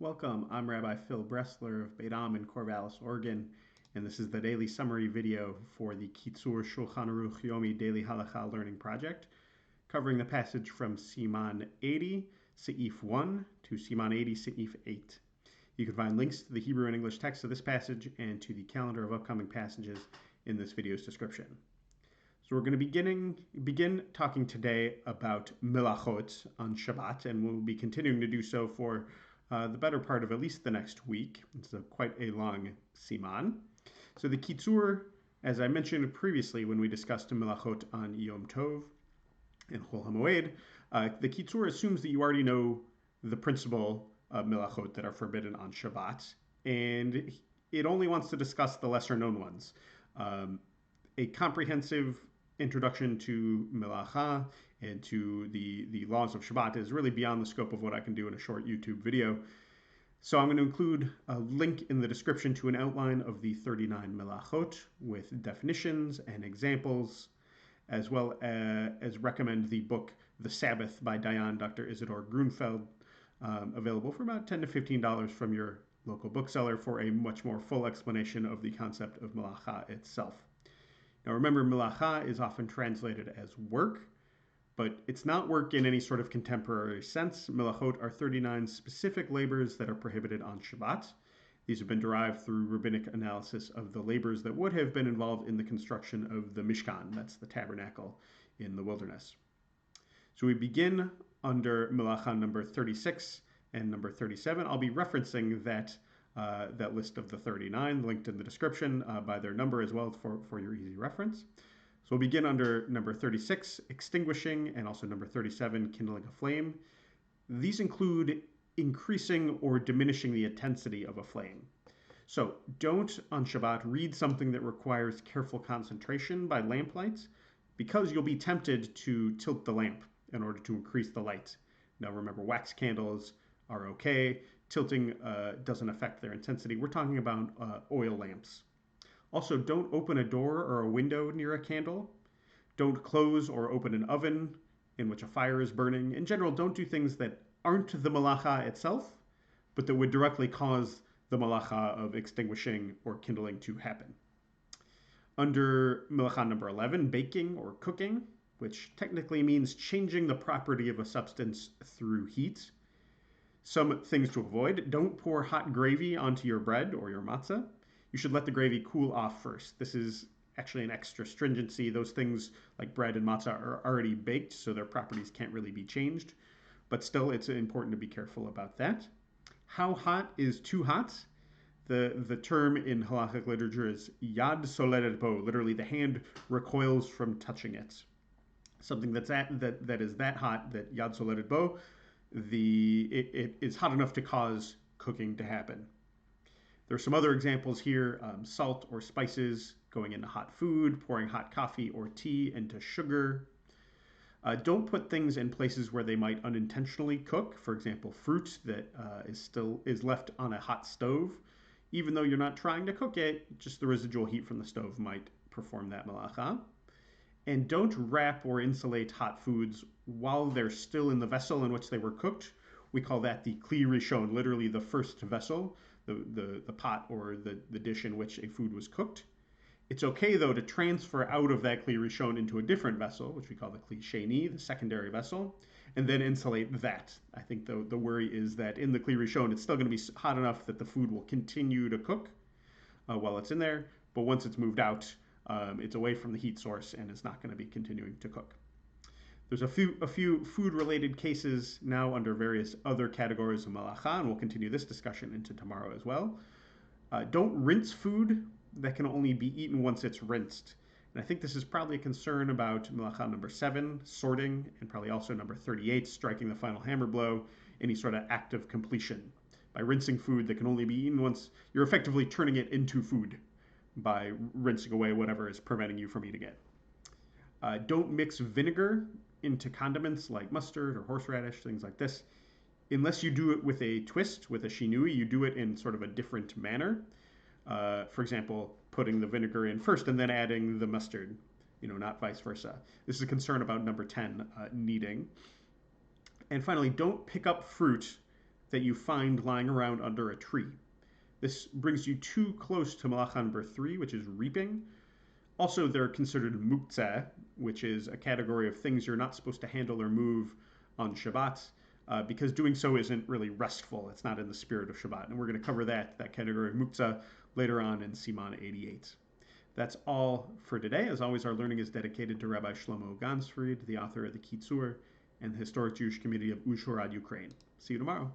Welcome, I'm Rabbi Phil Bressler of Beit Am in Corvallis, Oregon, and this is the daily summary video for the Kitzur Shulchan Aruch Yomi Daily Halacha Learning Project, covering the passage from Siman 80, Seif 1, to Siman 80, Seif 8. You can find links to the Hebrew and English text of this passage and to the calendar of upcoming passages in this video's description. So we're going to begin talking today about melachot on Shabbat, and we'll be continuing to do so for the better part of at least the next week. It's quite a long siman. So the Kitzur, as I mentioned previously when we discussed melachot on Yom Tov and Chol HaMoed, the Kitzur assumes that you already know the principal melachot that are forbidden on Shabbat, and it only wants to discuss the lesser known ones. A comprehensive introduction to melacha and to the laws of Shabbat is really beyond the scope of what I can do in a short YouTube video. So I'm going to include a link in the description to an outline of the 39 melachot with definitions and examples, as well as recommend the book The Sabbath by Dayan Dr. Isidore Grunfeld, available for about $10 to $15 from your local bookseller for a much more full explanation of the concept of melacha itself. Now remember, melacha is often translated as work, but it's not work in any sort of contemporary sense. Melachot are 39 specific labors that are prohibited on Shabbat. These have been derived through rabbinic analysis of the labors that would have been involved in the construction of the Mishkan, that's the tabernacle in the wilderness. So we begin under melacha number 36 and number 37. I'll be referencing that list of the 39 linked in the description by their number as well for your easy reference. So we'll begin under number 36, extinguishing, and also number 37, kindling a flame. These include increasing or diminishing the intensity of a flame. So don't on Shabbat read something that requires careful concentration by lamplight, because you'll be tempted to tilt the lamp in order to increase the light. Now remember, wax candles are okay. Tilting doesn't affect their intensity. We're talking about oil lamps. Also, don't open a door or a window near a candle. Don't close or open an oven in which a fire is burning. In general, don't do things that aren't the malacha itself, but that would directly cause the malacha of extinguishing or kindling to happen. Under malacha number 11, baking or cooking, which technically means changing the property of a substance through heat. Some things to avoid: don't pour hot gravy onto your bread or your matzah. You should let the gravy cool off first. This is actually an extra stringency. Those things like bread and matzah are already baked, so their properties can't really be changed. But still, it's important to be careful about that. How hot is too hot? The term in halachic literature is yad soledet bo. Literally, the hand recoils from touching it. Something that is that hot that yad soledet bo, it is hot enough to cause cooking to happen. There are some other examples here: salt or spices going into hot food, pouring hot coffee or tea into sugar. Don't put things in places where they might unintentionally cook. For example, fruit that is left on a hot stove. Even though you're not trying to cook it, just the residual heat from the stove might perform that malacha. And don't wrap or insulate hot foods while they're still in the vessel in which they were cooked. We call that the kli rishon, literally the first vessel, the pot or the dish in which a food was cooked. It's okay, though, to transfer out of that kli rishon into a different vessel, which we call the kli sheni, the secondary vessel, and then insulate that. I think the worry is that in the kli rishon, it's still going to be hot enough that the food will continue to cook while it's in there, but once it's moved out, it's away from the heat source and it's not going to be continuing to cook. There's a few food-related cases now under various other categories of malacha, and we'll continue this discussion into tomorrow as well. Don't rinse food that can only be eaten once it's rinsed. And I think this is probably a concern about malacha number 7, sorting, and probably also number 38, striking the final hammer blow, any sort of act of completion. By rinsing food that can only be eaten once, you're effectively turning it into food by rinsing away whatever is preventing you from eating it. Don't mix vinegar into condiments like mustard or horseradish, things like this. Unless you do it with a twist, with a shinui, you do it in sort of a different manner. For example, putting the vinegar in first and then adding the mustard, not vice versa. This is a concern about number 10, kneading. And finally, don't pick up fruit that you find lying around under a tree. This brings you too close to malacha number 3, which is reaping. Also, they're considered muktzeh, which is a category of things you're not supposed to handle or move on Shabbat, because doing so isn't really restful. It's not in the spirit of Shabbat. And we're going to cover that category of muktzeh later on in Siman 88. That's all for today. As always, our learning is dedicated to Rabbi Shlomo Gansfried, the author of the Kitzur, and the historic Jewish community of Uzhhorod, Ukraine. See you tomorrow.